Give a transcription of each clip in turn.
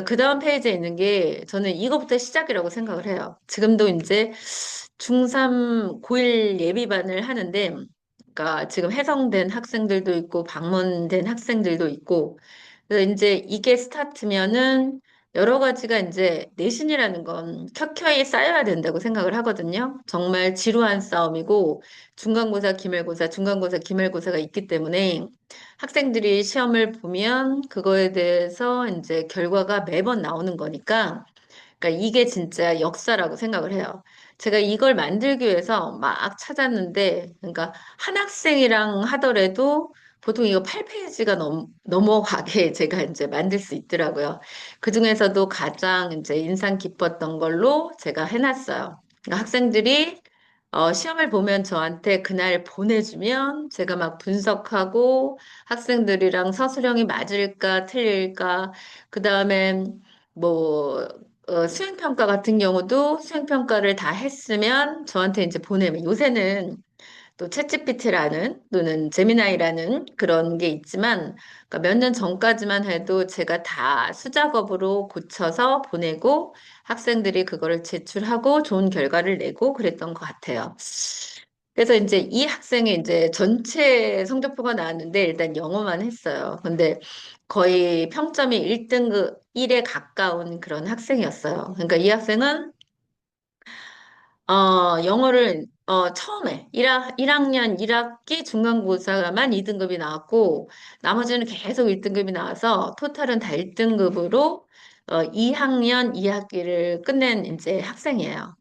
그 다음 페이지에 있는 게 저는 이거부터 시작이라고 생각을 해요. 지금도 이제 중3 고1 예비반을 하는데, 그러니까 지금 해성된 학생들도 있고, 방문된 학생들도 있고, 그래서 이제 이게 스타트면은 여러 가지가 이제 내신이라는 건 켜켜이 쌓여야 된다고 생각을 하거든요. 정말 지루한 싸움이고, 중간고사, 기말고사, 중간고사, 기말고사가 있기 때문에 학생들이 시험을 보면 그거에 대해서 이제 결과가 매번 나오는 거니까, 그러니까 이게 진짜 역사라고 생각을 해요. 제가 이걸 만들기 위해서 막 찾았는데, 그러니까 한 학생이랑 하더라도 보통 이거 8페이지가 넘어가게 제가 이제 만들 수 있더라고요. 그 중에서도 가장 이제 인상 깊었던 걸로 제가 해놨어요. 그러니까 학생들이 시험을 보면 저한테 그날 보내주면 제가 막 분석하고 학생들이랑 서술형이 맞을까 틀릴까, 그 다음에 뭐 수행평가 같은 경우도 수행평가를 다 했으면 저한테 이제 보내면, 요새는 또 챗GPT라는 또는 제미나이라는 그런 게 있지만, 그러니까 몇 년 전까지만 해도 제가 다 수작업으로 고쳐서 보내고 학생들이 그거를 제출하고 좋은 결과를 내고 그랬던 것 같아요. 그래서 이제 이 학생이 이제 전체 성적표가 나왔는데 일단 영어만 했어요. 근데 거의 평점이 1등급 1에 가까운 그런 학생이었어요. 그러니까 이 학생은 영어를 처음에 1학년 1학기 중간고사만 2등급이 나왔고 나머지는 계속 1등급이 나와서 토탈은 다 1등급으로 2학년 2학기를 끝낸 이제 학생이에요.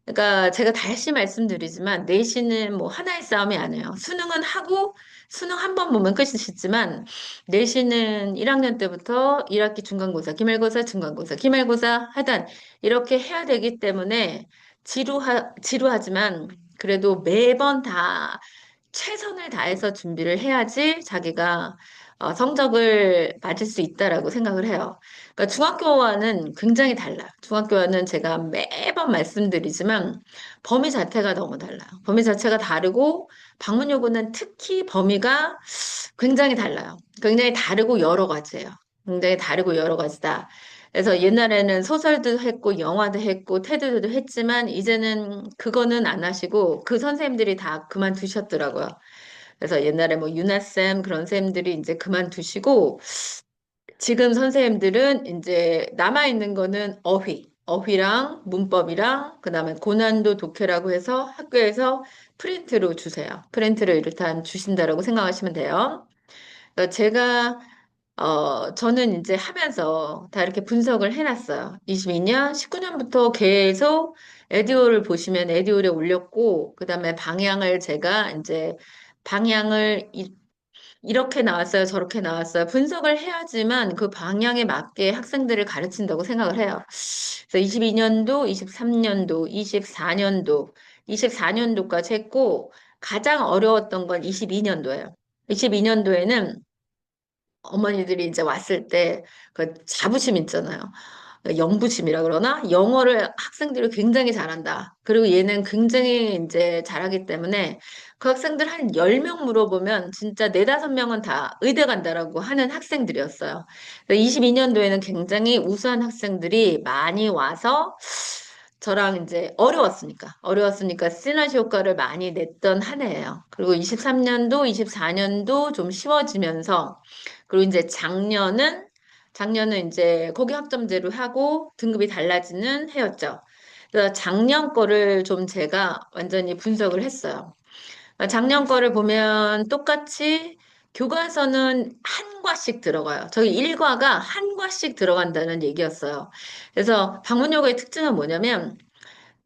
그러니까 제가 다시 말씀드리지만 내신은 뭐 하나의 싸움이 아니에요. 수능은 하고 수능 한 번 보면 끝이지만 내신은 1학년 때부터 1학기 중간고사, 기말고사, 중간고사, 기말고사 하단 이렇게 해야 되기 때문에 지루하지만 그래도 매번 다 최선을 다해서 준비를 해야지 자기가 성적을 맞을 수 있다라고 생각을 해요. 그러니까 중학교와는 굉장히 달라요. 중학교와는 제가 매번 말씀드리지만 범위 자체가 너무 달라요. 범위 자체가 다르고 방문 요구는 특히 범위가 굉장히 달라요. 굉장히 다르고 여러 가지예요. 굉장히 다르고 여러 가지다. 그래서 옛날에는 소설도 했고 영화도 했고 테드도 했지만 이제는 그거는 안 하시고 그 선생님들이 다 그만두셨더라고요. 그래서 옛날에 뭐 유나쌤 그런 쌤들이 이제 그만두시고 지금 선생님들은 이제 남아있는 거는 어휘랑 문법이랑 그다음에 고난도 독해라고 해서 학교에서 프린트로 주세요. 프린트로 일단 주신다라고 생각하시면 돼요. 그러니까 저는 이제 하면서 다 이렇게 분석을 해놨어요. 22년, 19년부터 계속 에듀오를 보시면 에듀오에 올렸고, 그 다음에 방향을 제가 이제 방향을 이렇게 나왔어요, 저렇게 나왔어요. 분석을 해야지만 그 방향에 맞게 학생들을 가르친다고 생각을 해요. 그래서 22년도, 23년도, 24년도, 24년도까지 했고, 가장 어려웠던 건 22년도예요. 22년도에는 어머니들이 이제 왔을 때 그 자부심 있잖아요. 영부심이라 그러나 영어를 학생들이 굉장히 잘한다. 그리고 얘는 굉장히 이제 잘하기 때문에 그 학생들 한 10명 물어보면 진짜 네다섯 명은 다 의대 간다라고 하는 학생들이었어요. 22년도에는 굉장히 우수한 학생들이 많이 와서 저랑 이제 어려웠으니까 시너지 효과를 많이 냈던 한 해예요. 그리고 23년도, 24년도 좀 쉬워지면서 그리고 이제 작년은 이제 고교 학점제로 하고 등급이 달라지는 해였죠. 그래서 작년 거를 좀 제가 완전히 분석을 했어요. 작년 거를 보면 똑같이 교과서는 한 과씩 들어가요. 저희 일과가 한 과씩 들어간다는 얘기였어요. 그래서 방문요구의 특징은 뭐냐면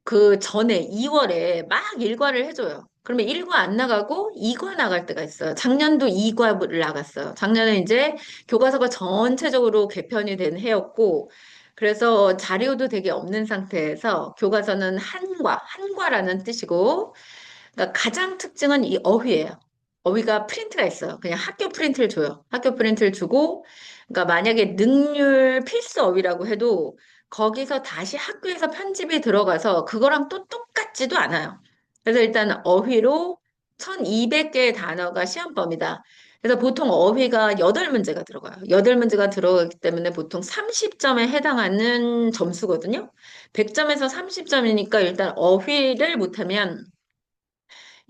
그 전에 2월에 막 일과를 해줘요. 그러면 1과 안 나가고 2과 나갈 때가 있어요. 작년도 2과를 나갔어요. 작년에 이제 교과서가 전체적으로 개편이 된 해였고, 그래서 자료도 되게 없는 상태에서 교과서는 한과라는 뜻이고, 그러니까 가장 특징은 이 어휘예요. 어휘가 프린트가 있어요. 그냥 학교 프린트를 줘요. 학교 프린트를 주고, 그러니까 만약에 능률 필수 어휘라고 해도 거기서 다시 학교에서 편집이 들어가서 그거랑 또 똑같지도 않아요. 그래서 일단 어휘로 1200개의 단어가 시험범위다. 그래서 보통 어휘가 8문제가 들어가요. 8문제가 들어가기 때문에 보통 30점에 해당하는 점수거든요. 100점에서 30점이니까 일단 어휘를 못하면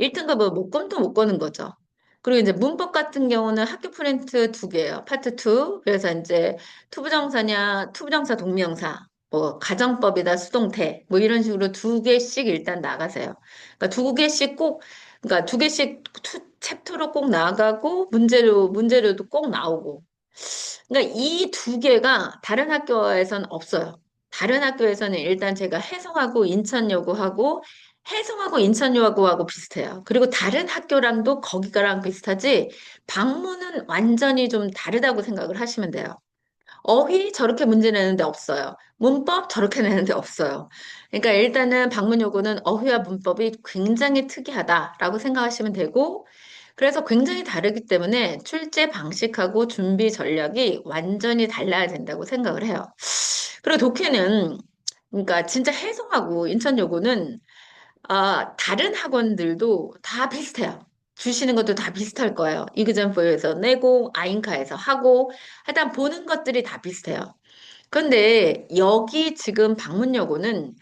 1등급은 못 검도 못 거는 거죠. 그리고 이제 문법 같은 경우는 학교 프린트 2개예요. 파트 2. 그래서 이제 투부정사냐, 투부정사 동명사, 뭐 가정법이다, 수동태, 뭐 이런 식으로 2개씩 일단 나가세요. 그러니까 2개씩 꼭, 그러니까 2개씩 챕터로 꼭 나가고 문제로도 꼭 나오고. 그러니까 이 2개가 다른 학교에서는 없어요. 다른 학교에서는 일단 제가 해성하고 인천여고하고 해성하고 인천여고하고 비슷해요. 그리고 다른 학교랑도 거기가랑 비슷하지 방문은 완전히 좀 다르다고 생각을 하시면 돼요. 어휘 저렇게 문제 내는데 없어요. 문법 저렇게 내는데 없어요. 그러니까 일단은 방문요구는 어휘와 문법이 굉장히 특이하다라고 생각하시면 되고, 그래서 굉장히 다르기 때문에 출제 방식하고 준비 전략이 완전히 달라야 된다고 생각을 해요. 그리고 독해는 그러니까 진짜 해성하고 인천여고는 다른 학원들도 다 비슷해요. 주시는 것도 다 비슷할 거예요. 이그젠포에서 내고, 아인카에서 하고, 하여튼 보는 것들이 다 비슷해요. 그런데 여기 지금 방문여고는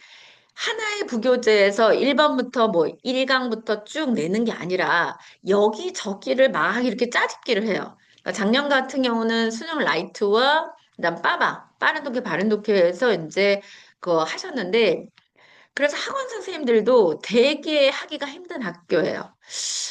하나의 부교재에서 1번부터 뭐 1강부터 쭉 내는 게 아니라 여기저기를 막 이렇게 짜집기를 해요. 그러니까 작년 같은 경우는 수능 라이트와 그다음 빠른 독해, 바른 독해에서 이제 그거 하셨는데 그래서 학원 선생님들도 되게 하기가 힘든 학교예요.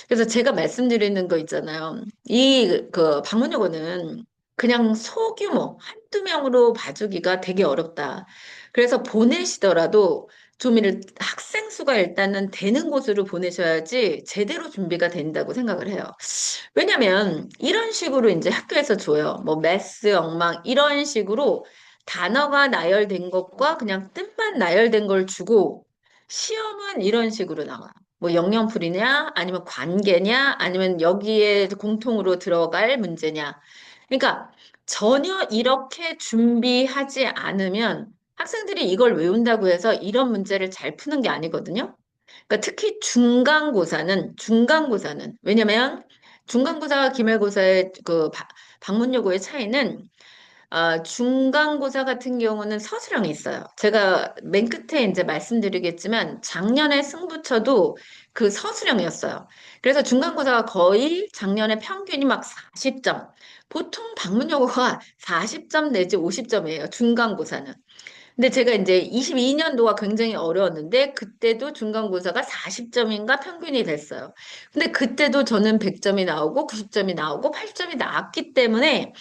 그래서 제가 말씀드리는 거 있잖아요. 이 그 방문여고는 그냥 소규모 한두 명으로 봐주기가 되게 어렵다. 그래서 보내시더라도 좀 학생 수가 일단은 되는 곳으로 보내셔야지 제대로 준비가 된다고 생각을 해요. 왜냐면 이런 식으로 이제 학교에서 줘요. 뭐 매스, 엉망 이런 식으로 단어가 나열된 것과 그냥 뜻만 나열된 걸 주고 시험은 이런 식으로 나와. 뭐 영영풀이냐, 아니면 관계냐, 아니면 여기에 공통으로 들어갈 문제냐. 그러니까 전혀 이렇게 준비하지 않으면 학생들이 이걸 외운다고 해서 이런 문제를 잘 푸는 게 아니거든요. 그러니까 특히 중간고사는 왜냐면 중간고사와 기말고사의 방문요구의 차이는 중간고사 같은 경우는 서술형이 있어요. 제가 맨 끝에 이제 말씀드리겠지만 작년에 승부처도 그 서술형이었어요. 그래서 중간고사가 거의 작년에 평균이 막 40점. 보통 방문여고가 40점 내지 50점이에요. 중간고사는. 근데 제가 이제 22년도가 굉장히 어려웠는데 그때도 중간고사가 40점인가 평균이 됐어요. 근데 그때도 저는 100점이 나오고 90점이 나오고 8점이 나왔기 때문에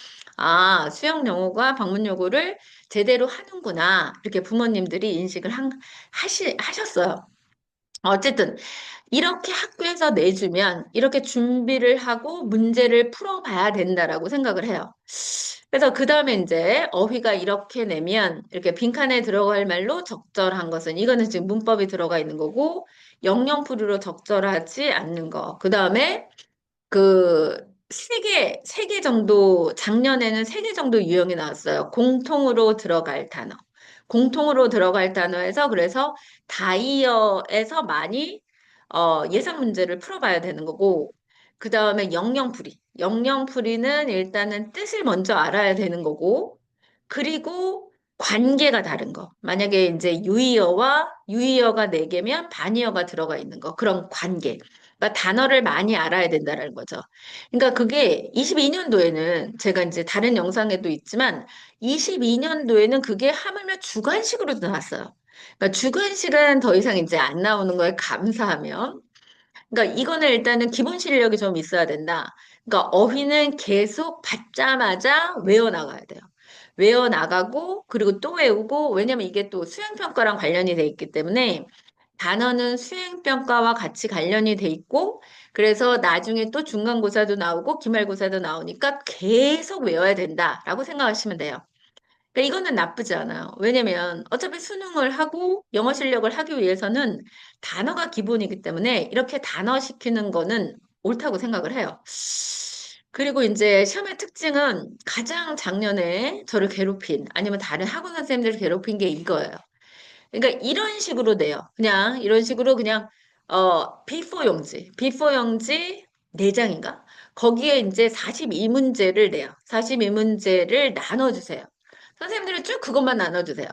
수영 영어가 방문 요구를 제대로 하는구나. 이렇게 부모님들이 인식을 하셨어요. 어쨌든 이렇게 학교에서 내주면 이렇게 준비를 하고 문제를 풀어봐야 된다라고 생각을 해요. 그래서 그 다음에 이제 어휘가 이렇게 내면 이렇게 빈칸에 들어갈 말로 적절한 것은 이거는 지금 문법이 들어가 있는 거고 영영풀이로 적절하지 않는 거. 그 다음에 세 개 정도, 작년에는 3개 정도 유형이 나왔어요. 공통으로 들어갈 단어. 공통으로 들어갈 단어에서 그래서 다이어에서 많이 예상 문제를 풀어봐야 되는 거고, 그 다음에 영영풀이. 영영풀이는 일단은 뜻을 먼저 알아야 되는 거고, 그리고 관계가 다른 거. 만약에 이제 유의어가 4개면 반의어가 들어가 있는 거. 그런 관계. 그러니까 단어를 많이 알아야 된다는 거죠. 그러니까 그게 22년도에는 제가 이제 다른 영상에도 있지만 22년도에는 그게 하물며 주관식으로 나왔어요. 그러니까 주관식은 더 이상 이제 안 나오는 거에 감사하면. 그러니까 이거는 일단은 기본 실력이 좀 있어야 된다. 그러니까 어휘는 계속 받자마자 외워나가야 돼요. 외워나가고 그리고 또 외우고 왜냐면 이게 또 수행평가랑 관련이 돼 있기 때문에 단어는 수행평가와 같이 관련이 돼 있고, 그래서 나중에 또 중간고사도 나오고, 기말고사도 나오니까 계속 외워야 된다라고 생각하시면 돼요. 그러니까 이거는 나쁘지 않아요. 왜냐면 어차피 수능을 하고 영어 실력을 하기 위해서는 단어가 기본이기 때문에 이렇게 단어 시키는 거는 옳다고 생각을 해요. 그리고 이제 시험의 특징은 가장 작년에 저를 괴롭힌, 아니면 다른 학원 선생님들을 괴롭힌 게 이거예요. 그러니까 이런 식으로 돼요. 그냥 이런 식으로 그냥 B4 용지, B4 용지 4장인가? 거기에 이제 42문제를 내요. 42문제를 나눠주세요. 선생님들은 쭉 그것만 나눠주세요.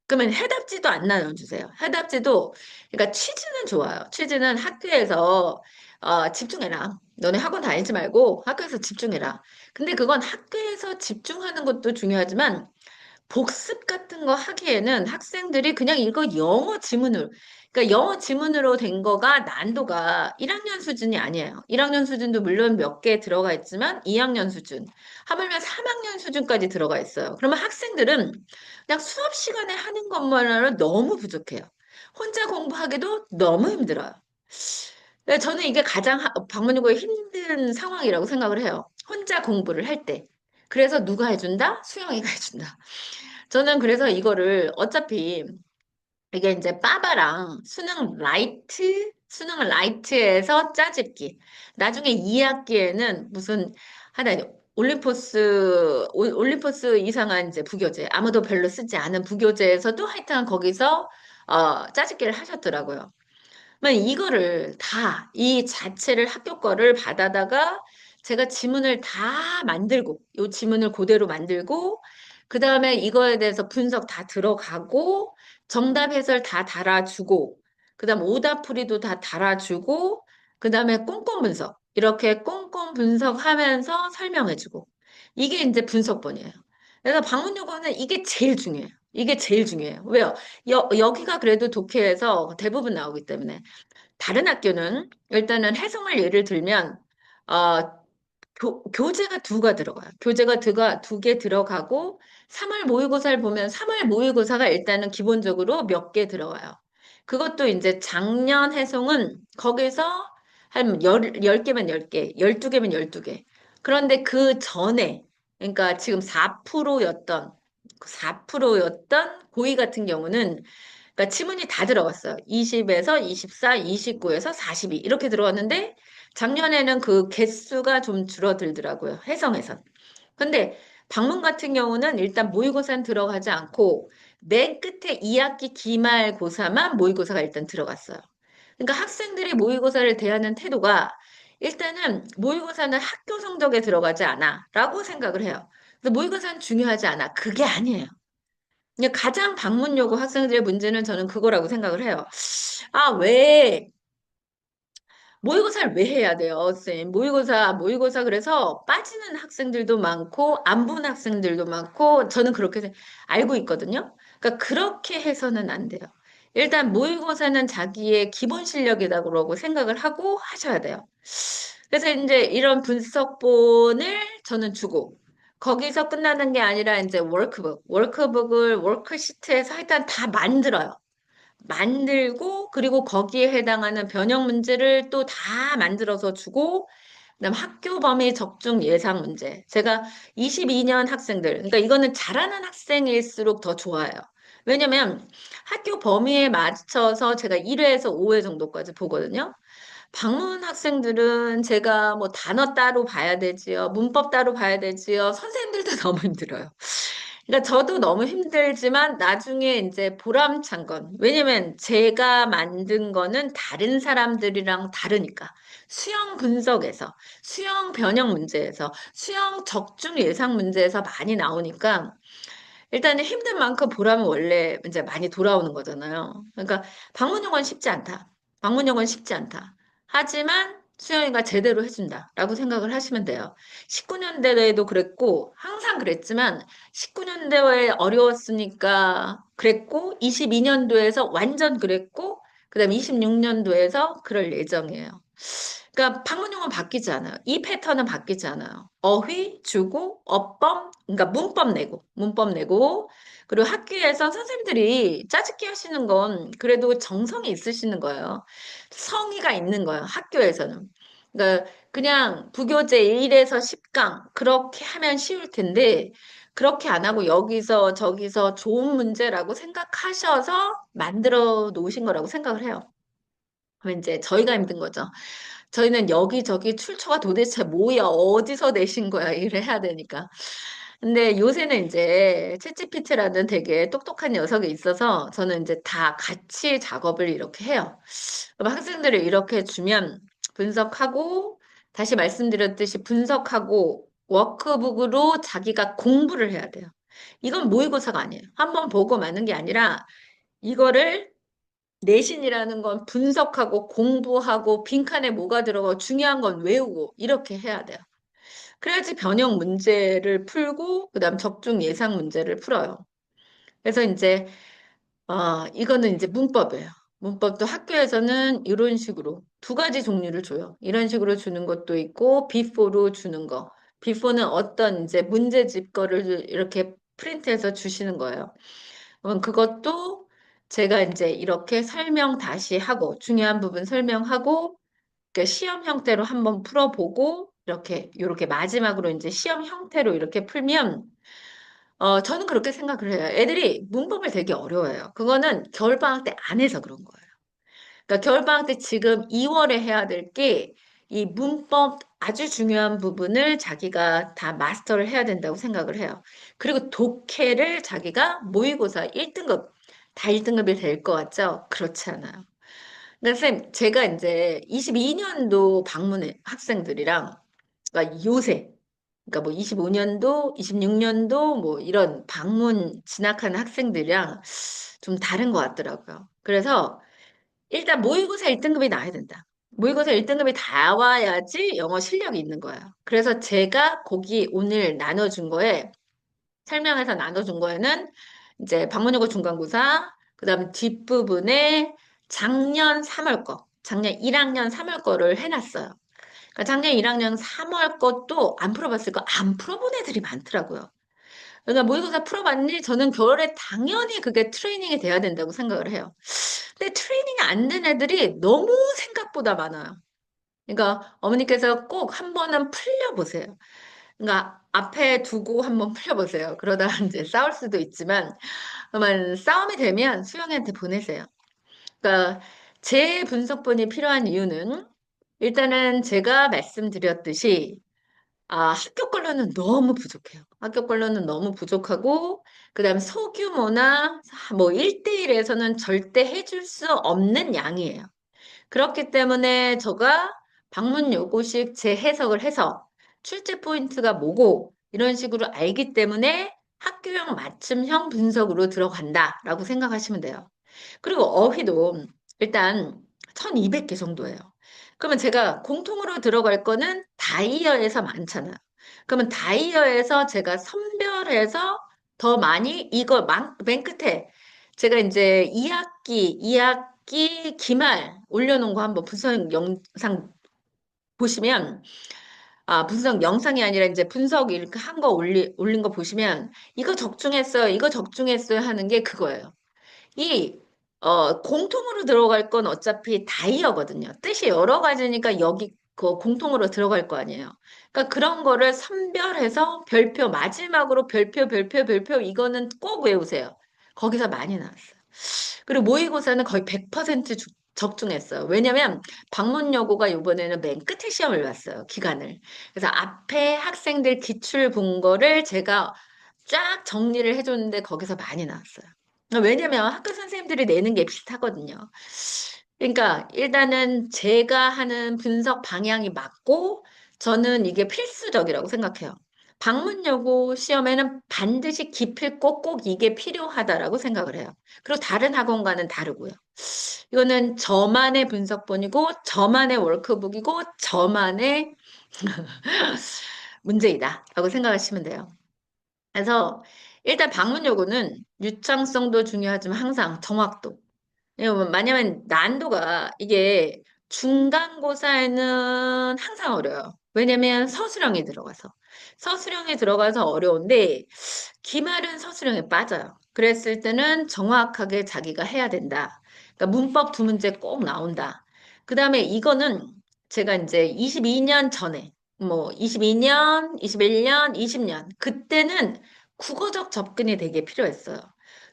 그러면 해답지도 안 나눠주세요. 해답지도, 그러니까 취지는 좋아요. 취지는 학교에서 집중해라. 너네 학원 다니지 말고 학교에서 집중해라. 근데 그건 학교에서 집중하는 것도 중요하지만 복습 같은 거 하기에는 학생들이 그냥 이거 영어 지문으로, 그러니까 영어 지문으로 된 거가 난도가 1학년 수준이 아니에요. 1학년 수준도 물론 몇 개 들어가 있지만 2학년 수준, 하물며 3학년 수준까지 들어가 있어요. 그러면 학생들은 그냥 수업 시간에 하는 것만으로 너무 부족해요. 혼자 공부하기도 너무 힘들어요. 네, 저는 이게 가장 방문이고의 힘든 상황이라고 생각을 해요. 혼자 공부를 할 때. 그래서 누가 해준다? 수영이가 해준다. 저는 그래서 이거를 어차피 이게 이제 빠바랑 수능 라이트에서 짜집기. 나중에 2학기에는 무슨 하나 올림포스 이상한 이제 부교재 아무도 별로 쓰지 않은 부교재에서도 하여튼 거기서 짜집기를 하셨더라고요. 이거를 다, 이 자체를 학교 거를 받아다가 제가 지문을 다 만들고, 이 지문을 그대로 만들고, 그 다음에 이거에 대해서 분석 다 들어가고, 정답 해설 다 달아주고, 그 다음 오답풀이도 다 달아주고, 그 다음에 꼼꼼 분석. 이렇게 꼼꼼 분석하면서 설명해주고. 이게 이제 분석본이에요. 그래서 방문 요거는 이게 제일 중요해요. 이게 제일 중요해요. 왜요? 여기가 그래도 독해에서 대부분 나오기 때문에. 다른 학교는 일단은 해성을 예를 들면 어, 교재가 두가 들어가요. 교재가 두 개 들어가고 3월 모의고사를 보면 3월 모의고사가 일단은 기본적으로 몇 개 들어가요. 그것도 이제 작년 해송은 거기서 한 10개면 10개, 12개면 12개. 그런데 그 전에 그러니까 지금 4%였던 고2 같은 경우는 그러니까 지문이 다 들어갔어요. 20에서 24, 29에서 42 이렇게 들어갔는데 작년에는 그 개수가 좀 줄어들더라고요. 해성에선. 근데 방문 같은 경우는 일단 모의고사는 들어가지 않고 맨 끝에 2학기 기말고사만 모의고사가 일단 들어갔어요. 그러니까 학생들이 모의고사를 대하는 태도가 일단은 모의고사는 학교 성적에 들어가지 않아 라고 생각을 해요. 그래서 모의고사는 중요하지 않아. 그게 아니에요. 근데 가장 방문 요구 학생들의 문제는 저는 그거라고 생각을 해요. 아, 왜 모의고사를 왜 해야 돼요, 쌤? 모의고사 그래서 빠지는 학생들도 많고 안 본 학생들도 많고 저는 그렇게 알고 있거든요. 그러니까 그렇게 해서는 안 돼요. 일단 모의고사는 자기의 기본 실력이다 그러고 생각을 하고 하셔야 돼요. 그래서 이제 이런 분석본을 저는 주고 거기서 끝나는 게 아니라 이제 워크북을 워크시트에서 일단 다 만들어요. 만들고 그리고 거기에 해당하는 변형 문제를 또 다 만들어서 주고 그다음 학교 범위 적중 예상 문제. 제가 22년 학생들, 그러니까 이거는 잘하는 학생일수록 더 좋아요. 왜냐면 학교 범위에 맞춰서 제가 1회에서 5회 정도까지 보거든요. 방문 학생들은 제가 뭐 단어 따로 봐야 되지요. 문법 따로 봐야 되지요. 선생님들도 너무 힘들어요. 그러니까 저도 너무 힘들지만 나중에 이제 보람찬 건, 왜냐면 제가 만든 거는 다른 사람들이랑 다르니까. 수영 분석에서, 수영 변형 문제에서, 수영 적중 예상 문제에서 많이 나오니까 일단은 힘든 만큼 보람은 원래 이제 많이 돌아오는 거잖아요. 그러니까 방문용어는 쉽지 않다. 방문용어는 쉽지 않다. 하지만 수영이가 제대로 해준다라고 생각을 하시면 돼요. 19년대에도 그랬고 항상 그랬지만 19년도에 어려웠으니까 그랬고 22년도에서 완전 그랬고 그다음에 26년도에서 그럴 예정이에요. 그러니까 방문용어는 바뀌지 않아요. 이 패턴은 바뀌지 않아요. 어휘, 주고, 어법, 그러니까 문법 내고, 그리고 학교에서 선생님들이 짜집기 하시는 건 그래도 정성이 있으시는 거예요. 성의가 있는 거예요. 학교에서는. 그러니까 그냥 부교재 1에서 10강 그렇게 하면 쉬울 텐데 그렇게 안 하고 여기서 저기서 좋은 문제라고 생각하셔서 만들어 놓으신 거라고 생각을 해요. 그럼 이제 저희가 힘든 거죠. 저희는 여기저기 출처가 도대체 뭐야, 어디서 내신 거야, 이래야 되니까. 근데 요새는 이제 챗GPT라는 되게 똑똑한 녀석이 있어서 저는 이제 다 같이 작업을 이렇게 해요. 그럼 학생들을 이렇게 주면 분석하고 다시 말씀드렸듯이 분석하고 워크북으로 자기가 공부를 해야 돼요. 이건 모의고사가 아니에요. 한번 보고 마는 게 아니라 이거를 내신이라는 건 분석하고 공부하고 빈칸에 뭐가 들어가고 중요한 건 외우고 이렇게 해야 돼요. 그래야지 변형 문제를 풀고 그다음 적중 예상 문제를 풀어요. 그래서 이제 이거는 이제 문법이에요. 문법도 학교에서는 이런 식으로 두 가지 종류를 줘요. 이런 식으로 주는 것도 있고, 비포로 주는 거. 비포는 어떤 이제 문제집 거를 이렇게 프린트해서 주시는 거예요. 그럼 그것도 제가 이제 이렇게 설명 다시 하고, 중요한 부분 설명하고, 그 시험 형태로 한번 풀어보고, 이렇게 마지막으로 이제 시험 형태로 이렇게 풀면 저는 그렇게 생각을 해요. 애들이 문법을 되게 어려워해요. 그거는 겨울방학 때 안 해서 그런 거예요. 그러니까 겨울방학 때 지금 2월에 해야 될 게 이 문법 아주 중요한 부분을 자기가 다 마스터를 해야 된다고 생각을 해요. 그리고 독해를 자기가 모의고사 1등급, 다 1등급이 될 것 같죠? 그렇지 않아요. 그러니까 쌤, 제가 이제 22년도 방문 학생들이랑, 그러니까 요새, 그러니까 뭐 25년도, 26년도 뭐 이런 방문 진학하는 학생들이랑 좀 다른 것 같더라고요. 그래서 일단 모의고사 1등급이 나야 된다. 모의고사 1등급이 다 와야지 영어 실력이 있는 거예요. 그래서 제가 거기 오늘 나눠준 거에, 설명해서 나눠준 거에는 이제 방문여고 중간고사, 그 다음 뒷부분에 작년 3월 거, 작년 1학년 3월 거를 해놨어요. 그러니까 작년 1학년 3월 것도 안 풀어봤을 거 안 풀어본 애들이 많더라고요. 그러니까 모의고사 풀어봤니? 저는 겨울에 당연히 그게 트레이닝이 돼야 된다고 생각을 해요. 근데 트레이닝이 안 된 애들이 너무 생각보다 많아요. 그러니까 어머니께서 꼭 한 번은 풀려보세요. 그러니까 앞에 두고 한번 풀려보세요. 그러다가 이제 싸울 수도 있지만, 그러면 싸움이 되면 수영이한테 보내세요. 그러니까 제 분석본이 필요한 이유는 일단은 제가 말씀드렸듯이 학교 걸로는 너무 부족해요. 학교 걸로는 너무 부족하고, 그 다음 소규모나 뭐 1대1에서는 절대 해줄 수 없는 양이에요. 그렇기 때문에 제가 방문 요구식 재해석을 해서 출제 포인트가 뭐고, 이런 식으로 알기 때문에 학교형 맞춤형 분석으로 들어간다라고 생각하시면 돼요. 그리고 어휘도 일단 1200개 정도예요. 그러면 제가 공통으로 들어갈 거는 다이어에서 많잖아요. 그러면 다이어에서 제가 선별해서 더 많이 맨 끝에 제가 이제 2학기 기말 올려놓은 거 한번 분석 영상 보시면 분석 영상이 아니라 이제 분석 이렇게 한 거 올린 거 보시면 이거 적중했어요. 이거 적중했어요 하는 게 그거예요. 이 공통으로 들어갈 건 어차피 다이어거든요. 뜻이 여러 가지니까 여기 그 공통으로 들어갈 거 아니에요. 그러니까 그런 거를 선별해서 별표 마지막으로 별표 이거는 꼭 외우세요. 거기서 많이 나왔어요. 그리고 모의고사는 거의 100% 적중했어요. 왜냐면 방문여고가 이번에는 맨 끝에 시험을 봤어요. 기간을. 그래서 앞에 학생들 기출 본 거를 제가 쫙 정리를 해줬는데 거기서 많이 나왔어요. 왜냐면 학교 선생님들이 내는 게 비슷하거든요. 그러니까 일단은 제가 하는 분석 방향이 맞고 저는 이게 필수적이라고 생각해요. 방문여고 시험에는 반드시 기필 꼭꼭 이게 필요하다라고 생각을 해요. 그리고 다른 학원과는 다르고요. 이거는 저만의 분석본이고 저만의 워크북이고 저만의 문제이다라고 생각하시면 돼요. 그래서 일단 방문 요구는 유창성도 중요하지만 항상 정확도. 왜냐면 난도가 이게 중간고사에는 항상 어려워요. 왜냐면 서술형이 들어가서. 서술형이 들어가서 어려운데 기말은 서술형에 빠져요. 그랬을 때는 정확하게 자기가 해야 된다. 그러니까 문법 두 문제 꼭 나온다. 그 다음에 이거는 제가 이제 22년 전에 뭐 22년, 21년, 20년 그때는 국어적 접근이 되게 필요했어요.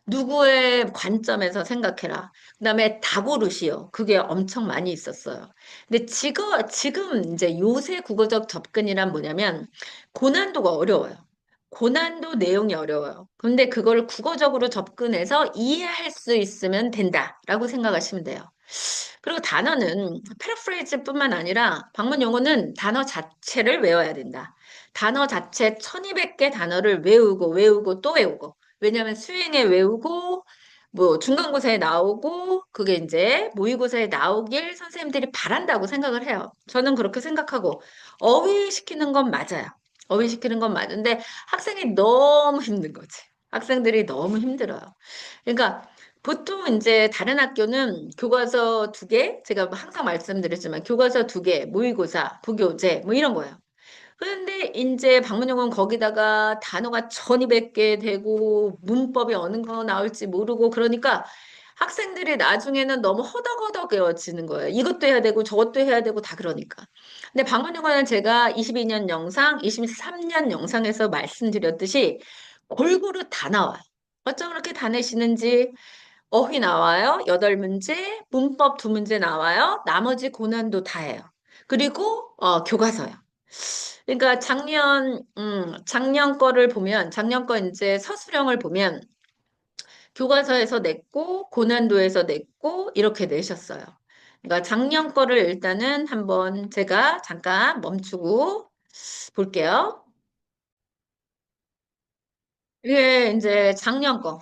누구의 관점에서 생각해라. 그다음에 다고르시오. 그게 엄청 많이 있었어요. 근데 지금 이제 요새 국어적 접근이란 뭐냐면 고난도가 어려워요. 고난도 내용이 어려워요. 근데 그걸 국어적으로 접근해서 이해할 수 있으면 된다라고 생각하시면 돼요. 그리고 단어는 패러프레이즈뿐만 아니라 방문 용어는 단어 자체를 외워야 된다. 단어 자체 1200개 단어를 외우고 또 외우고. 왜냐하면 수행에 외우고 뭐 중간고사에 나오고 그게 이제 모의고사에 나오길 선생님들이 바란다고 생각을 해요. 저는 그렇게 생각하고 어휘시키는 건 맞아요. 어휘시키는 건 맞는데 학생이 너무 힘든 거지. 학생들이 너무 힘들어요. 그러니까 보통 이제 다른 학교는 교과서 두 개, 제가 항상 말씀드렸지만 교과서 두 개, 모의고사, 부교재 뭐 이런 거예요. 그런데 이제 방문용어는 거기다가 단어가 1200개 되고 문법이 어느 거 나올지 모르고 그러니까 학생들이 나중에는 너무 허덕허덕해지는 거예요. 이것도 해야 되고 저것도 해야 되고 다 그러니까. 근데 방문용어는 제가 22년 영상, 23년 영상에서 말씀드렸듯이 골고루 다 나와요. 어쩜 그렇게 다 내시는지 어휘 나와요. 8문제, 문법 2문제 나와요. 나머지 고난도 다 해요. 그리고 교과서요. 그러니까 작년 거를 보면, 작년 거 이제 서술형을 보면 교과서에서 냈고, 고난도에서 냈고, 이렇게 내셨어요. 그러니까 작년 거를 일단은 한번 제가 잠깐 멈추고 볼게요. 이게 이제 작년 거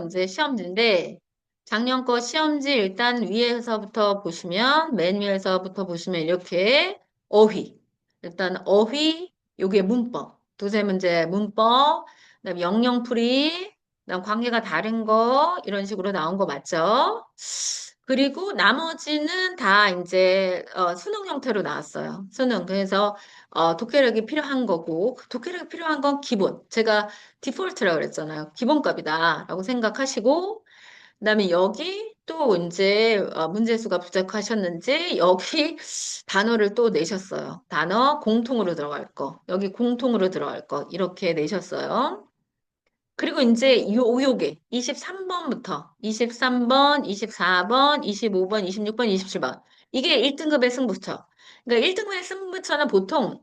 이제 시험지인데, 작년 거 시험지 일단 위에서부터 보시면, 맨 위에서부터 보시면 이렇게 어휘. 일단 어휘, 요게 문법. 두세 문제 문법, 그다음 영영풀이, 그다음 관계가 다른 거, 이런 식으로 나온 거 맞죠? 그리고 나머지는 다 이제 수능 형태로 나왔어요. 수능. 그래서 독해력이 필요한 거고, 그 독해력이 필요한 건 기본. 제가 디폴트라고 그랬잖아요. 기본값이다라고 생각하시고, 그다음에 여기 또 이제 문제수가 부족하셨는지 여기 단어를 또 내셨어요. 단어 공통으로 들어갈 거. 여기 공통으로 들어갈 거. 이렇게 내셨어요. 그리고 이제 요게 23번부터 23번, 24번, 25번, 26번, 27번. 이게 1등급의 승부처. 그러니까 1등급의 승부처는 보통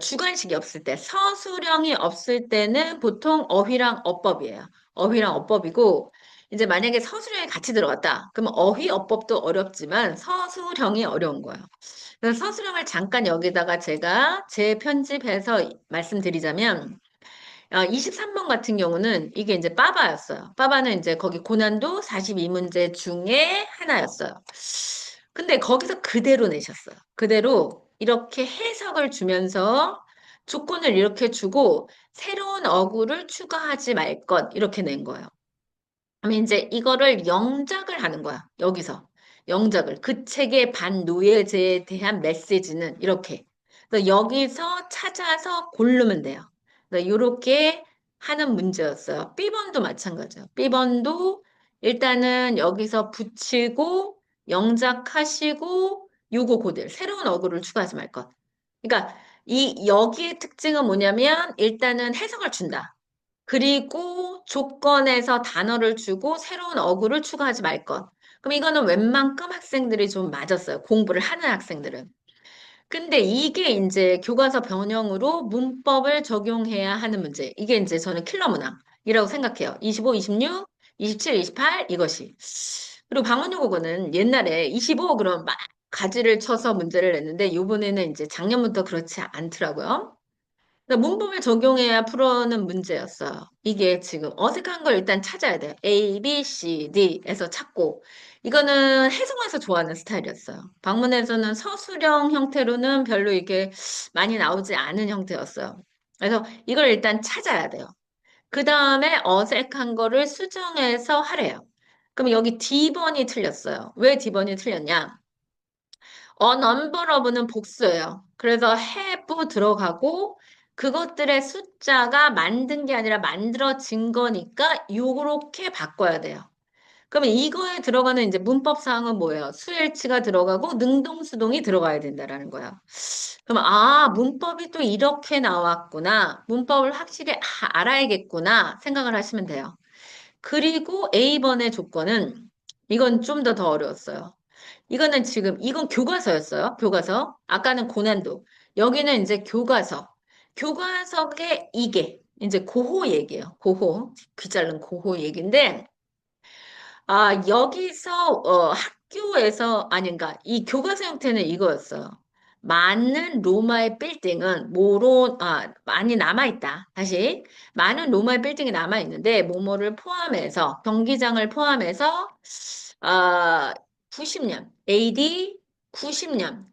주관식이 없을 때, 서술형이 없을 때는 보통 어휘랑 어법이에요. 어휘랑 어법이고, 이제 만약에 서술형이 같이 들어갔다. 그러면 어휘, 어법도 어렵지만 서술형이 어려운 거예요. 그래서 서술형을 잠깐 여기다가 제가 재편집해서 말씀드리자면, 23번 같은 경우는 이게 이제 빠바였어요. 빠바는 이제 거기 고난도 42문제 중에 하나였어요. 근데 거기서 그대로 내셨어요. 그대로 이렇게 해석을 주면서 조건을 이렇게 주고 새로운 어구를 추가하지 말 것 이렇게 낸 거예요. 그러면 이제 이거를 영작을 하는 거야. 여기서. 영작을. 그 책의 반노예제에 대한 메시지는 이렇게. 그래서 여기서 찾아서 고르면 돼요. 그래서 이렇게 하는 문제였어요. B번도 마찬가지예요. B번도 일단은 여기서 붙이고 영작하시고 요거 고들. 새로운 어구를 추가하지 말 것. 그러니까 이 여기의 특징은 뭐냐면 일단은 해석을 준다. 그리고 조건에서 단어를 주고 새로운 어구를 추가하지 말 것. 그럼 이거는 웬만큼 학생들이 좀 맞았어요. 공부를 하는 학생들은. 근데 이게 이제 교과서 변형으로 문법을 적용해야 하는 문제. 이게 이제 저는 킬러 문항이라고 생각해요. 25, 26, 27, 28 이것이. 그리고 방언요국어는 옛날에 25 그럼 막 가지를 쳐서 문제를 냈는데 이번에는 이제 작년부터 그렇지 않더라고요. 그러니까 문법을 적용해야 풀어는 문제였어요. 이게 지금 어색한 걸 일단 찾아야 돼요. A, B, C, D에서 찾고. 이거는 혜성에서 좋아하는 스타일이었어요. 방문에서는 서술형 형태로는 별로 이게 많이 나오지 않은 형태였어요. 그래서 이걸 일단 찾아야 돼요. 그 다음에 어색한 거를 수정해서 하래요. 그럼 여기 D번이 틀렸어요. 왜 D번이 틀렸냐? number of는 복수예요. 그래서 have 들어가고 그것들의 숫자가 만든 게 아니라 만들어진 거니까 요렇게 바꿔야 돼요. 그러면 이거에 들어가는 이제 문법 사항은 뭐예요? 수일치가 들어가고 능동수동이 들어가야 된다라는 거예요. 그럼 문법이 또 이렇게 나왔구나. 문법을 확실히 알아야겠구나 생각을 하시면 돼요. 그리고 A번의 조건은 이건 좀 더 어려웠어요. 이건 교과서였어요. 교과서. 아까는 고난도. 여기는 이제 교과서. 교과서의 이게 이제 고호 얘기예요. 고호. 귀 자른 고호 얘기인데, 여기서 학교에서, 아니, 그러니까 이 교과서 형태는 이거였어요. 많은 로마의 빌딩은 많이 남아있다. 다시. 많은 로마의 빌딩이 남아있는데, 뭐뭐를 포함해서, 경기장을 포함해서, 아, 90년, AD 90년,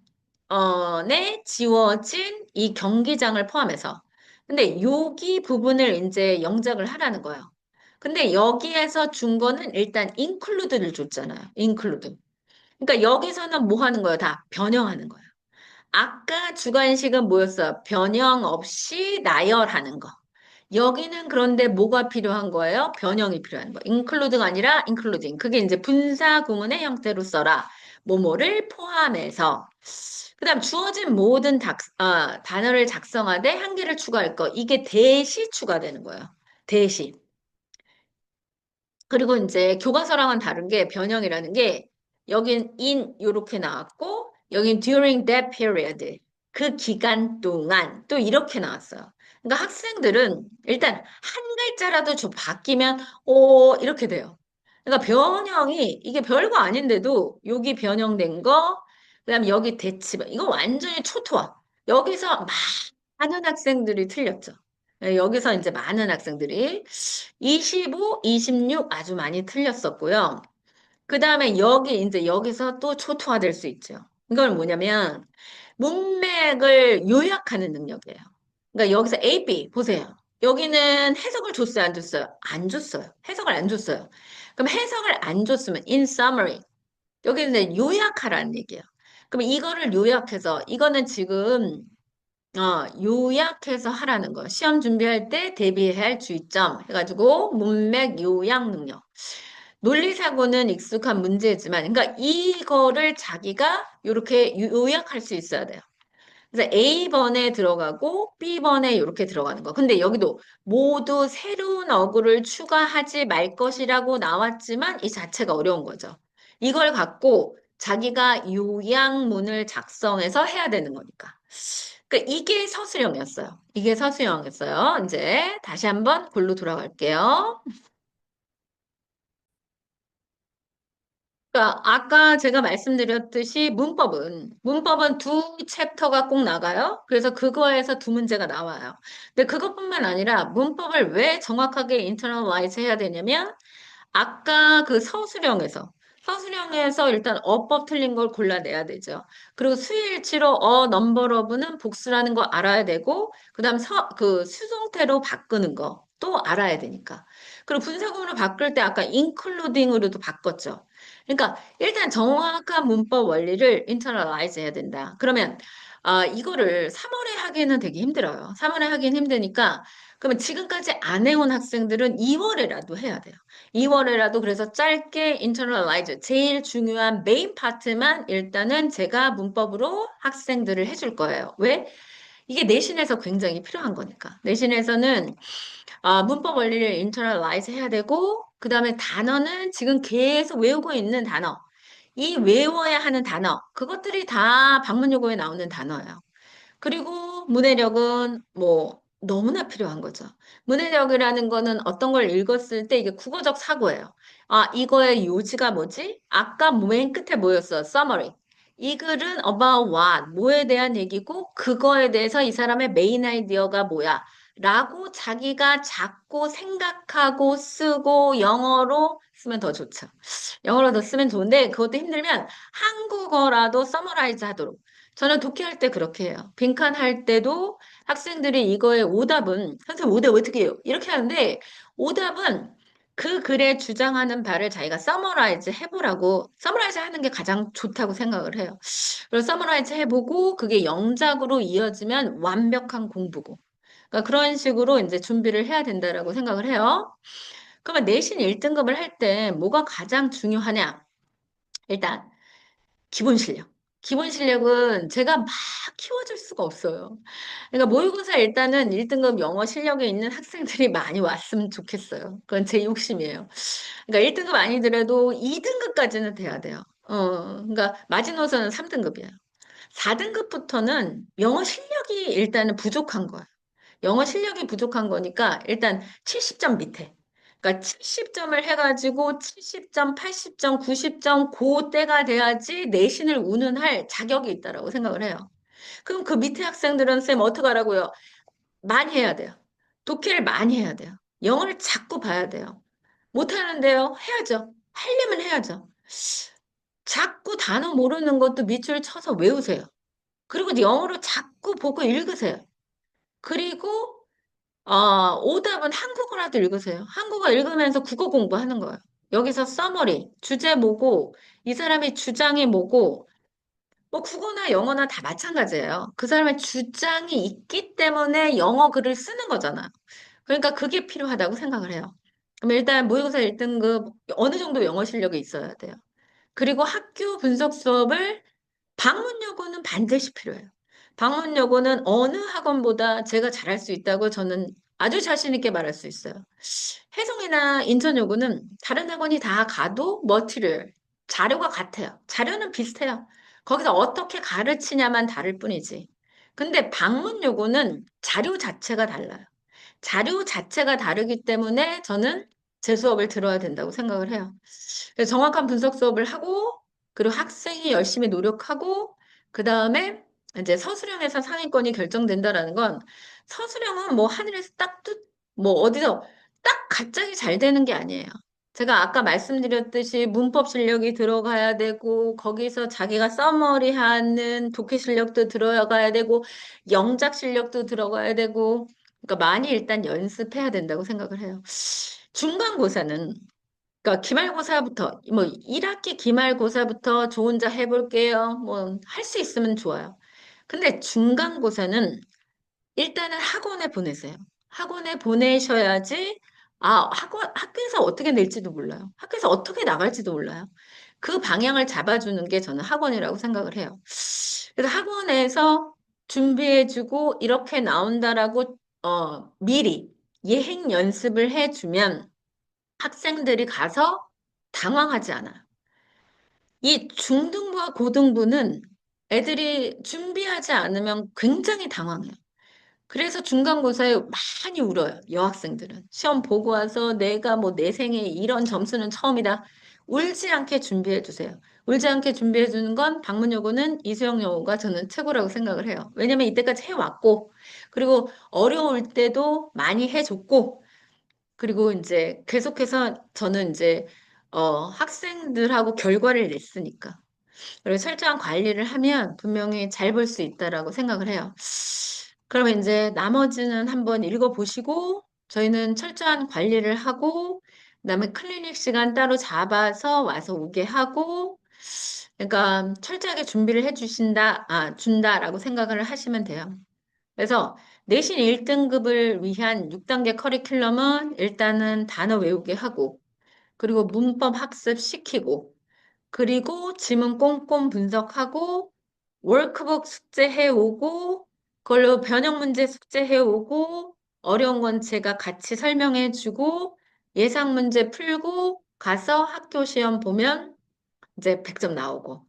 네, 지워진 이 경기장을 포함해서. 근데 여기 부분을 이제 영작을 하라는 거예요. 근데 여기에서 준 거는 일단 include를 줬잖아요. include. 그러니까 여기서는 뭐 하는 거예요? 다 변형하는 거예요. 아까 주관식은 뭐였어요? 변형 없이 나열하는 거. 여기는 그런데 뭐가 필요한 거예요? 변형이 필요한 거. include가 아니라 including. 그게 이제 분사 구문의 형태로 써라. 뭐뭐를 포함해서. 그다음 주어진 모든 단어를 작성하되 한 개를 추가할 거. 이게 대시 추가되는 거예요. 대시. 그리고 이제 교과서랑은 다른 게 변형이라는 게 여긴 in 요렇게 나왔고 여긴 during that period 그 기간 동안 또 이렇게 나왔어요. 그러니까 학생들은 일단 한 글자라도 좀 바뀌면 이렇게 돼요. 그러니까 변형이 이게 별거 아닌데도 여기 변형된 거 그다음 여기 대치반 이거 완전히 초토화. 여기서 많은 학생들이 틀렸죠. 네, 여기서 이제 많은 학생들이 25, 26 아주 많이 틀렸었고요. 그 다음에 여기 이제 여기서 또 초토화될 수 있죠. 이건 뭐냐면 문맥을 요약하는 능력이에요. 그러니까 여기서 A, B 보세요. 여기는 해석을 줬어요, 안 줬어요? 안 줬어요. 해석을 안 줬어요. 그럼 해석을 안 줬으면 in summary 여기는 이제 요약하라는 얘기예요. 그럼 이거를 요약해서 이거는 지금 요약해서 하라는 거. 시험 준비할 때 대비해야 할 주의점. 해가지고, 문맥 요약 능력. 논리사고는 익숙한 문제지만, 그러니까 이거를 자기가 이렇게 요약할 수 있어야 돼요. 그래서 A번에 들어가고 B번에 이렇게 들어가는 거. 근데 여기도 모두 새로운 어구를 추가하지 말 것이라고 나왔지만 이 자체가 어려운 거죠. 이걸 갖고 자기가 요약문을 작성해서 해야 되는 거니까. 그러니까 이게 서술형이었어요. 이게 서술형이었어요. 이제 다시 한번 글로 돌아갈게요. 그러니까 아까 제가 말씀드렸듯이 문법은 두 챕터가 꼭 나가요. 그래서 그거에서 두 문제가 나와요. 근데 그것뿐만 아니라 문법을 왜 정확하게 인터널라이즈 해야 되냐면 아까 그 서술형에서 일단 어법 틀린 걸 골라내야 되죠. 그리고 수일치로 넘버 오브는 복수라는 거 알아야 되고, 그다음 그 수동태로 바꾸는 거 또 알아야 되니까. 그리고 분사구문을 바꿀 때 아까 including으로도 바꿨죠. 그러니까 일단 정확한 문법 원리를 internalize 해야 된다. 그러면 이거를 3월에 하기에는 되게 힘들어요. 3월에 하기는 힘드니까 그러면 지금까지 안 해온 학생들은 2월에라도 해야 돼요. 2월에라도 그래서 짧게 internalize 제일 중요한 메인 파트만 일단은 제가 문법으로 학생들을 해줄 거예요. 왜? 이게 내신에서 굉장히 필요한 거니까. 내신에서는 문법 원리를 internalize 해야 되고 그다음에 단어는 지금 계속 외우고 있는 단어. 이 외워야 하는 단어. 그것들이 다 방문 요구에 나오는 단어예요. 그리고 문해력은 뭐 너무나 필요한 거죠. 문해력이라는 거는 어떤 걸 읽었을 때 이게 국어적 사고예요. 이거의 요지가 뭐지? 아까 맨 끝에 뭐였어? summary. 이 글은 about what, 뭐에 대한 얘기고 그거에 대해서 이 사람의 메인 아이디어가 뭐야? 라고 자기가 작고 생각하고 쓰고 영어로 쓰면 더 좋죠. 영어로도 쓰면 좋은데 그것도 힘들면 한국어라도 서머라이즈 하도록. 저는 독해할 때 그렇게 해요. 빈칸 할 때도 학생들이 이거의 오답은 선생님 오답 어떻게 해요? 이렇게 하는데 오답은 그 글에 주장하는 바를 자기가 서머라이즈 해보라고 서머라이즈 하는 게 가장 좋다고 생각을 해요. 그래서 서머라이즈 해보고 그게 영작으로 이어지면 완벽한 공부고. 그러니까 그런 식으로 이제 준비를 해야 된다라고 생각을 해요. 그러면 내신 1등급을 할 때 뭐가 가장 중요하냐? 일단 기본 실력. 기본 실력은 제가 막 키워줄 수가 없어요. 그러니까 모의고사 일단은 1등급 영어 실력에 있는 학생들이 많이 왔으면 좋겠어요. 그건 제 욕심이에요. 그러니까 1등급 아니더라도 2등급까지는 돼야 돼요. 그러니까 마지노선은 3등급이에요. 4등급부터는 영어 실력이 일단은 부족한 거예요. 영어 실력이 부족한 거니까 일단 70점 밑에. 그러니까 70점을 해가지고 70점, 80점, 90점 그 때가 돼야지 내신을 운운할 자격이 있다라고 생각을 해요. 그럼 그 밑에 학생들은 쌤 어떡하라고요? 많이 해야 돼요. 독해를 많이 해야 돼요. 영어를 자꾸 봐야 돼요. 못하는데요? 해야죠. 하려면 해야죠. 자꾸 단어 모르는 것도 밑줄 쳐서 외우세요. 그리고 영어로 자꾸 보고 읽으세요. 그리고 오답은 한국어라도 읽으세요. 한국어 읽으면서 국어 공부하는 거예요. 여기서 서머리, 주제 뭐고, 이 사람의 주장이 뭐고, 뭐 국어나 영어나 다 마찬가지예요. 그 사람의 주장이 있기 때문에 영어 글을 쓰는 거잖아요. 그러니까 그게 필요하다고 생각을 해요. 그럼 일단 모의고사 1등급 어느 정도 영어 실력이 있어야 돼요. 그리고 학교 분석 수업을 방문 요구는 반드시 필요해요. 방문 요구는 어느 학원보다 제가 잘할 수 있다고 저는 아주 자신 있게 말할 수 있어요. 해성이나 인천 요구는 다른 학원이 다 가도 머티리얼, 자료가 같아요. 자료는 비슷해요. 거기서 어떻게 가르치냐만 다를 뿐이지. 근데 방문 요구는 자료 자체가 달라요. 자료 자체가 다르기 때문에 저는 제 수업을 들어야 된다고 생각을 해요. 그래서 정확한 분석 수업을 하고, 그리고 학생이 열심히 노력하고, 그 다음에 이제 서술형에서 상위권이 결정된다라는 건 서술형은 뭐 하늘에서 딱 뭐 어디서 딱 갑자기 잘 되는 게 아니에요. 제가 아까 말씀드렸듯이 문법 실력이 들어가야 되고, 거기서 자기가 써머리하는 독해 실력도 들어가야 되고, 영작 실력도 들어가야 되고, 그러니까 많이 일단 연습해야 된다고 생각을 해요. 중간고사는 그러니까 기말고사부터 뭐 1학기 기말고사부터 저 혼자 해볼게요. 뭐 할 수 있으면 좋아요. 근데 중간고사는 일단은 학원에 보내세요. 학원에 보내셔야지 학교에서 어떻게 낼지도 몰라요. 학교에서 어떻게 나갈지도 몰라요. 그 방향을 잡아주는 게 저는 학원이라고 생각을 해요. 그래서 학원에서 준비해주고 이렇게 나온다라고 미리 예행 연습을 해주면 학생들이 가서 당황하지 않아요. 이 중등부와 고등부는 애들이 준비하지 않으면 굉장히 당황해요. 그래서 중간고사에 많이 울어요. 여학생들은. 시험 보고 와서 내가 뭐 내 생에 이런 점수는 처음이다. 울지 않게 준비해 주세요. 울지 않게 준비해 주는 건 방문 요구는 이수영 여우가 저는 최고라고 생각을 해요. 왜냐면 이때까지 해왔고, 그리고 어려울 때도 많이 해줬고, 그리고 이제 계속해서 저는 이제 학생들하고 결과를 냈으니까. 그리고 철저한 관리를 하면 분명히 잘 볼 수 있다라고 생각을 해요. 그러면 이제 나머지는 한번 읽어보시고 저희는 철저한 관리를 하고 그다음에 클리닉 시간 따로 잡아서 와서 오게 하고 그러니까 철저하게 준비를 준다라고 생각을 하시면 돼요. 그래서 내신 1등급을 위한 6단계 커리큘럼은 일단은 단어 외우게 하고 그리고 문법 학습 시키고 그리고 지문 꼼꼼 분석하고 월크북 숙제 해오고 그걸로 변형 문제 숙제 해오고 어려운 건 제가 같이 설명해주고 예상 문제 풀고 가서 학교 시험 보면 이제 100점 나오고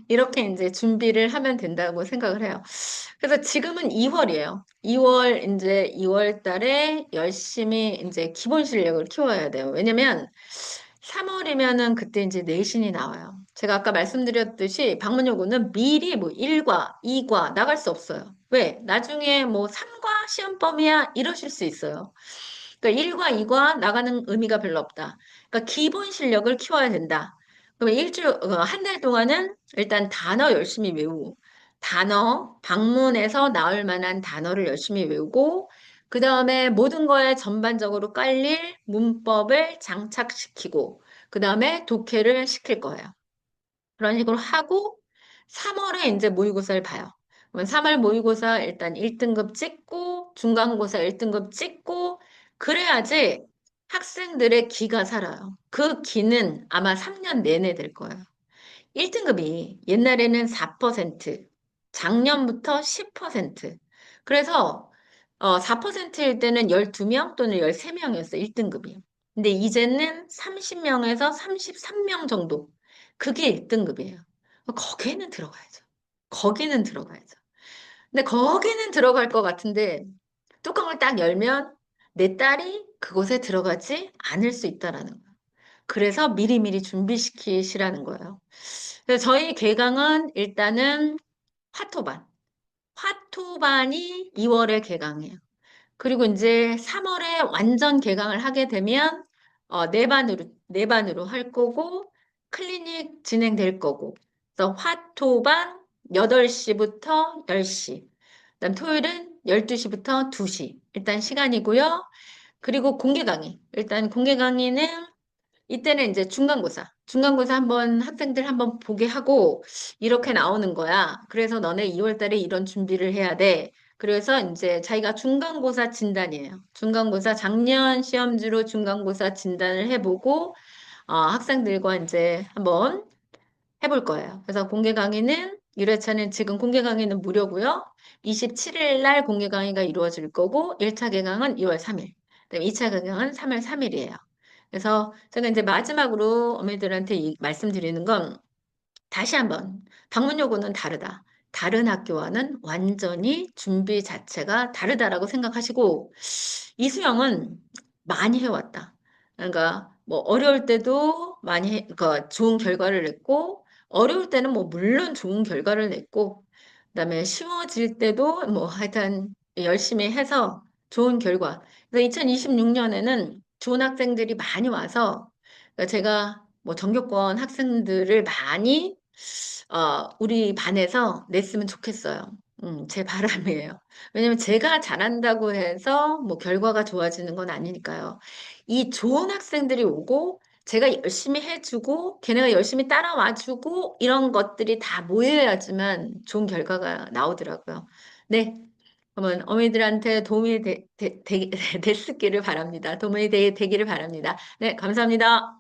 이렇게 이제 준비를 하면 된다고 생각을 해요. 그래서 지금은 2월이에요. 2월 달에 열심히 이제 기본 실력을 키워야 돼요. 왜냐면 3월이면은 그때 이제 내신이 나와요. 제가 아까 말씀드렸듯이 방문 요구는 미리 뭐 1과, 2과 나갈 수 없어요. 왜? 나중에 뭐 3과 시험범위야 이러실 수 있어요. 그러니까 1과, 2과 나가는 의미가 별로 없다. 그러니까 기본 실력을 키워야 된다. 그러면 한 달 동안은 일단 단어 열심히 외우고, 방문에서 나올 만한 단어를 열심히 외우고, 그 다음에 모든 거에 전반적으로 깔릴 문법을 장착시키고, 그 다음에 독해를 시킬 거예요. 그런 식으로 하고, 3월에 이제 모의고사를 봐요. 그러면 3월 모의고사 일단 1등급 찍고, 중간고사 1등급 찍고, 그래야지 학생들의 기가 살아요. 그 기는 아마 3년 내내 될 거예요. 1등급이 옛날에는 4%, 작년부터 10%. 그래서 4%일 때는 12명 또는 13명이었어요. 1등급이. 근데 이제는 30명에서 33명 정도. 그게 1등급이에요. 거기에는 들어가야죠. 거기는 들어가야죠. 근데 거기는 들어갈 것 같은데 뚜껑을 딱 열면 내 딸이 그곳에 들어가지 않을 수 있다라는 거예요. 그래서 미리미리 준비시키시라는 거예요. 그래서 저희 개강은 일단은 화토반. 화토반이 2월에 개강해요. 그리고 이제 3월에 완전 개강을 하게 되면 네 반으로 할 거고 클리닉 진행될 거고. 그래서 화토반 8시부터 10시. 그다음 토요일은 12시부터 2시. 일단 시간이고요. 그리고 공개 강의. 일단 공개 강의는 이때는 이제 중간고사. 중간고사 한번 학생들 한번 보게 하고 이렇게 나오는 거야. 그래서 너네 2월 달에 이런 준비를 해야 돼. 그래서 이제 자기가 중간고사 진단이에요. 중간고사 작년 시험지로 중간고사 진단을 해보고 학생들과 이제 한번 해볼 거예요. 그래서 공개 강의는 1회차는 지금 공개 강의는 무료고요. 27일 날 공개 강의가 이루어질 거고 1차 개강은 2월 3일. 그다음에 2차 개강은 3월 3일이에요. 그래서 제가 이제 마지막으로 어머니들한테 말씀드리는 건 다시 한번 방문 요구는 다르다. 다른 학교와는 완전히 준비 자체가 다르다라고 생각하시고 이수영은 많이 해왔다. 그러니까 뭐 어려울 때도 그러니까 좋은 결과를 냈고 어려울 때는 뭐 물론 좋은 결과를 냈고 그다음에 쉬워질 때도 뭐 하여튼 열심히 해서 좋은 결과. 그래서 2026년에는 좋은 학생들이 많이 와서 그러니까 제가 뭐 전교권 학생들을 많이 우리 반에서 냈으면 좋겠어요. 제 바람이에요. 왜냐면 제가 잘한다고 해서 뭐 결과가 좋아지는 건 아니니까요. 이 좋은 학생들이 오고 제가 열심히 해주고 걔네가 열심히 따라와주고 이런 것들이 다 모여야지만 좋은 결과가 나오더라고요. 네. 그러면 어머니들한테 도움이 됐기를 바랍니다. 도움이 되기를 바랍니다. 네, 감사합니다.